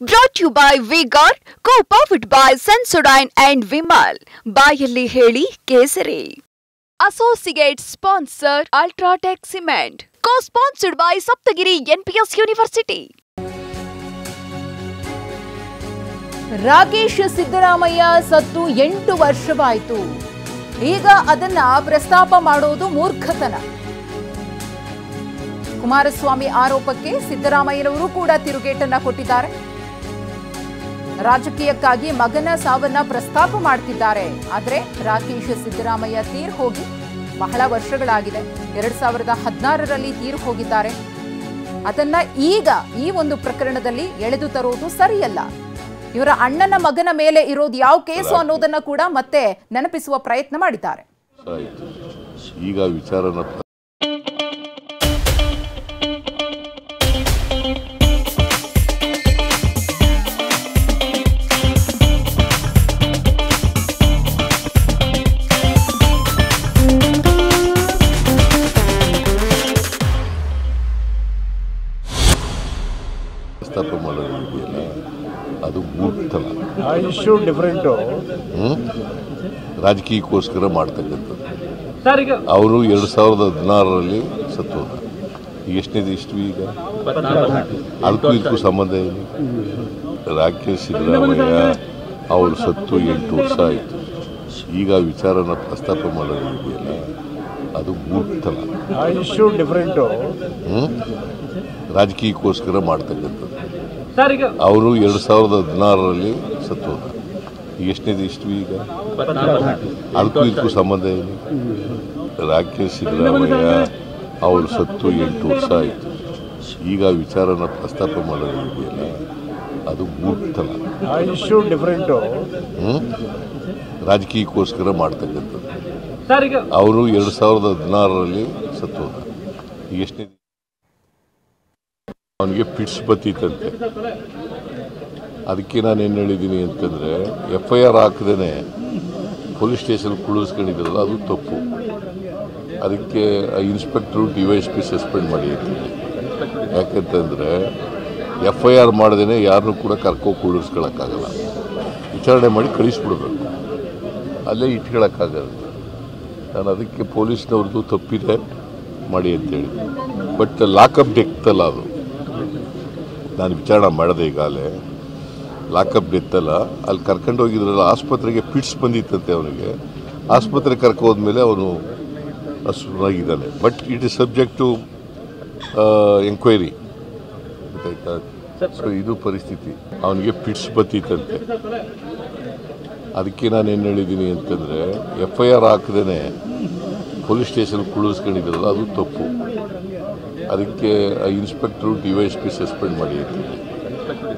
Brought to you by V-Guard, co-powered by Sensodyne and Vimal. ಬಾಯಲ್ಲಿ ಹೇಳಿ ಕೇಸರಿ. Associate sponsor Ultratech Cement. Co-sponsored by Saptagiri NPS University. Rakesh Siddaramaiah ಸತ್ತು 8 ವರ್ಷವಾಯಿತು. ಈಗ ಅದನ್ನ ಪ್ರಸ್ತಾಪ ಮಾಡೋದು ಮೂರ್ಖತನ. ಕುಮಾರಸ್ವಾಮಿ ಆರೋಪಕ್ಕೆ ಸಿದ್ದರಾಮಯ್ಯನವರು ಕೂಡ ತಿರುಗೇಟನ್ನ ಕೊಟ್ಟಿದ್ದಾರೆ. ರಾಜಕೀಯಕ್ಕಾಗಿ ಮಗನ ಸಾವನ್ನ ಪ್ರಸ್ತಾಪ ಮಾಡ್ತಿದ್ದಾರೆ. ಆದರೆ ರಾಕೇಶ್ ಸಿದ್ದರಾಮಯ್ಯ ತೀರ್ ಹೋಗಿ ಬಹಳ ವರ್ಷಗಳಾಗಿದೆ. 2016ರಲ್ಲಿ ತೀರ್ ಹೋಗಿದ್ದಾರೆ. ಅದನ್ನ ಈಗ ಈ ಒಂದು ಪ್ರಕರಣದಲ್ಲಿ ಎಳೆದು ತರೋದು ಸರಿಯಲ್ಲ. ಇವರ ಅಣ್ಣನ ಮಗನ ಮೇಲೆ ಇರೋದು ಯಾವ ಕೇಸು ಅನ್ನೋದನ್ನ ಕೂಡ ಮತ್ತೆ ನೆನಪಿಸುವ ಪ್ರಯತ್ನ ಮಾಡಿದ್ದಾರೆ. ಈಗ ವಿಚಾರನ ಪ್ರಸ್ತಾಪ ಮಾಡೋದಿದೆಯಲ್ಲ, ಅದು ಮೂರ್ತನ. Issue different. ರಾಜಕೀಯಕ್ಕೋಸ್ಕರ ಮಾಡ್ತಕ್ಕಂಥದ್ದು. ಅವರು 2016ರಲ್ಲಿ ಸತ್ತು ಹೋದ. ಎಷ್ಟನೇದು ಇಷ್ಟು ಈಗ ಅದಕ್ಕೂ ಇದಕ್ಕೂ ಸಂಬಂಧ ಏನು? ರಾಕೇಶ್ ಸಿದ್ದರಾಮಯ್ಯ ಅವರು ಸತ್ತು 8 ವರ್ಷ ಆಯಿತು. ಈಗ ವಿಚಾರನ ಪ್ರಸ್ತಾಪ ಮಾಡೋದಿದೆಯಲ್ಲ, ಅದು ಮೂರ್ತನ. Issue different. ರಾಜಕೀಯಕ್ಕೋಸ್ಕರ ಮಾಡ್ತಕ್ಕಂಥದ್ದು. ಅವರು 2016ರಲ್ಲಿ ಸತ್ತು ಹೋದ. ಎಷ್ಟನೇದು ಇಷ್ಟು ಈಗ ಅದಕ್ಕೂ ಇದಕ್ಕೂ ಸಂಬಂಧ ಏನು? ರಾಕೇಶ್ ಸಿದ್ದರಾಮಯ್ಯ ಅವರು ಸತ್ತು 8 ವರ್ಷ ಆಯಿತು. ಈಗ ವಿಚಾರನ ಪ್ರಸ್ತಾಪ ಮಾಡೋದಿದೆಯಲ್ಲ, ಅದು ಮೂರ್ತನ. Issue different. ರಾಜಕೀಯಕ್ಕೋಸ್ಕರ ಮಾಡ್ತಕ್ಕಂಥದ್ದು. ಅವರು 2016ರಲ್ಲಿ ಸತ್ತು ಹೋದ. ಎಷ್ಟನೇ ಅವನಿಗೆ ಪಿಟ್ಸ್ ಬತ್ತಿತ್ತಂತೆ. ಅದಕ್ಕೆ ನಾನೇನು ಹೇಳಿದ್ದೀನಿ ಅಂತಂದರೆ, FIR ಹಾಕದೇ ಪೊಲೀಸ್ ಸ್ಟೇಷನ್ ಕುಳಿಸ್ಕೊಂಡಿದ್ರಲ್ಲ, ಅದು ತಪ್ಪು. ಅದಕ್ಕೆ ಇನ್ಸ್ಪೆಕ್ಟ್ರು DYSP ಸಸ್ಪೆಂಡ್ ಮಾಡಿ ಅಂತೀನಿ. ಯಾಕಂತಂದರೆ FIR ಮಾಡದೇ ಯಾರನ್ನೂ ಕೂಡ ಕುಳಿಸ್ಕೊಳ್ಳೋಕ್ಕಾಗಲ್ಲ. ವಿಚಾರಣೆ ಮಾಡಿ ಕಳಿಸ್ಬಿಡ್ಬೇಕು, ಅಲ್ಲೇ ಇಟ್ಕೊಳ್ಳೋಕ್ಕಾಗಲ್ಲ. ನಾನು ಅದಕ್ಕೆ ಪೊಲೀಸ್ನವ್ರದ್ದು ತಪ್ಪಿದೆ ಮಾಡಿ ಅಂತೇಳಿ. ಬಟ್ ಲಾಕಪ್ ಡೆತ್ತಲ್ಲ, ಅದು ನಾನು ವಿಚಾರಣೆ ಮಾಡಿದೆ. ಈಗಾಗಲೇ ಲಾಕಪ್ ಡೆತ್ತಲ್ಲ, ಅಲ್ಲಿ ಕರ್ಕೊಂಡು ಹೋಗಿದ್ರಲ್ಲ ಆಸ್ಪತ್ರೆಗೆ ಪಿಟ್ಸ್ ಬಂದಿತ್ತಂತೆ. ಅವನಿಗೆ ಆಸ್ಪತ್ರೆಗೆ ಕರ್ಕೋದ್ಮೇಲೆ ಅವನು ಹಸುವಾಗಿದ್ದಾನೆ. But it is subject to enquiry. ಗೊತ್ತಾಯ್ತಾ? ಸೊ ಇದು ಪರಿಸ್ಥಿತಿ. ಅವನಿಗೆ ಪಿಟ್ಸ್ ಬತ್ತಿತ್ತಂತೆ. ಅದಕ್ಕೆ ನಾನೇನು ಹೇಳಿದ್ದೀನಿ ಅಂತಂದರೆ, FIR ಹಾಕದೇ ಪೊಲೀಸ್ ಸ್ಟೇಷನ್ ಕುಳಿಸ್ಕೊಂಡಿದ್ರಲ್ಲ, ಅದು ತಪ್ಪು. ಅದಕ್ಕೆ ಇನ್ಸ್ಪೆಕ್ಟ್ರು DYSP ಸಸ್ಪೆಂಡ್ ಮಾಡಿ ಅಂತೀನಿ.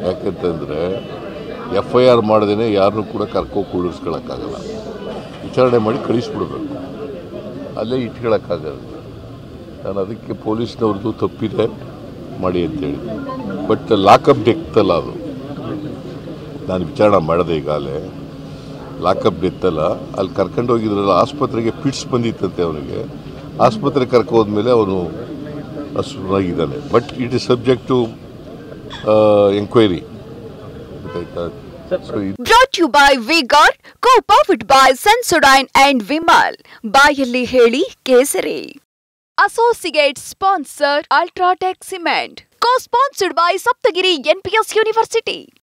ಯಾಕಂತಂದರೆ FIR ಮಾಡದೇ ಯಾರನ್ನೂ ಕೂಡ ಕುಳಿಸ್ಕೊಳ್ಳೋಕ್ಕಾಗಲ್ಲ. ವಿಚಾರಣೆ ಮಾಡಿ ಕಳಿಸ್ಬಿಡ್ಬೇಕು, ಅಲ್ಲೇ ಇಟ್ಕೊಳ್ಳೋಕ್ಕಾಗಲ್ಲ. ನಾನು ಅದಕ್ಕೆ ಪೊಲೀಸ್ನವ್ರದ್ದು ತಪ್ಪಿದೆ ಮಾಡಿ ಅಂತೇಳಿ. ಬಟ್ ಲಾಕಪ್ ಡೆತ್ತಲ್ಲ, ಅದು ನಾನು ವಿಚಾರಣೆ ಮಾಡಿದೆ. ಈಗಾಗಲೇ ಲಾಕಪ್ ಡೆತ್ತಲ್ಲ, ಅಲ್ಲಿ ಕರ್ಕೊಂಡು ಹೋಗಿದ್ರಲ್ಲ ಆಸ್ಪತ್ರೆಗೆ ಪಿಟ್ಸ್ ಬಂದಿತ್ತಂತೆ. ಅವನಿಗೆ ಆಸ್ಪತ್ರೆಗೆ ಕರ್ಕೋದ್ಮೇಲೆ ಅವನು ಹಸುವಾಗಿದ್ದಾನೆ. But it is subject to enquiry. ಗೊತ್ತಾಯ್ತಾ? Brought to you by V-Guard, co-powered by Sensodyne and Vimal. ಬಾಯಲ್ಲಿ ಹೇಳಿ ಕೇಸರಿ. Associate sponsor Ultratech Cement. Co-sponsored by Saptagiri NPS University.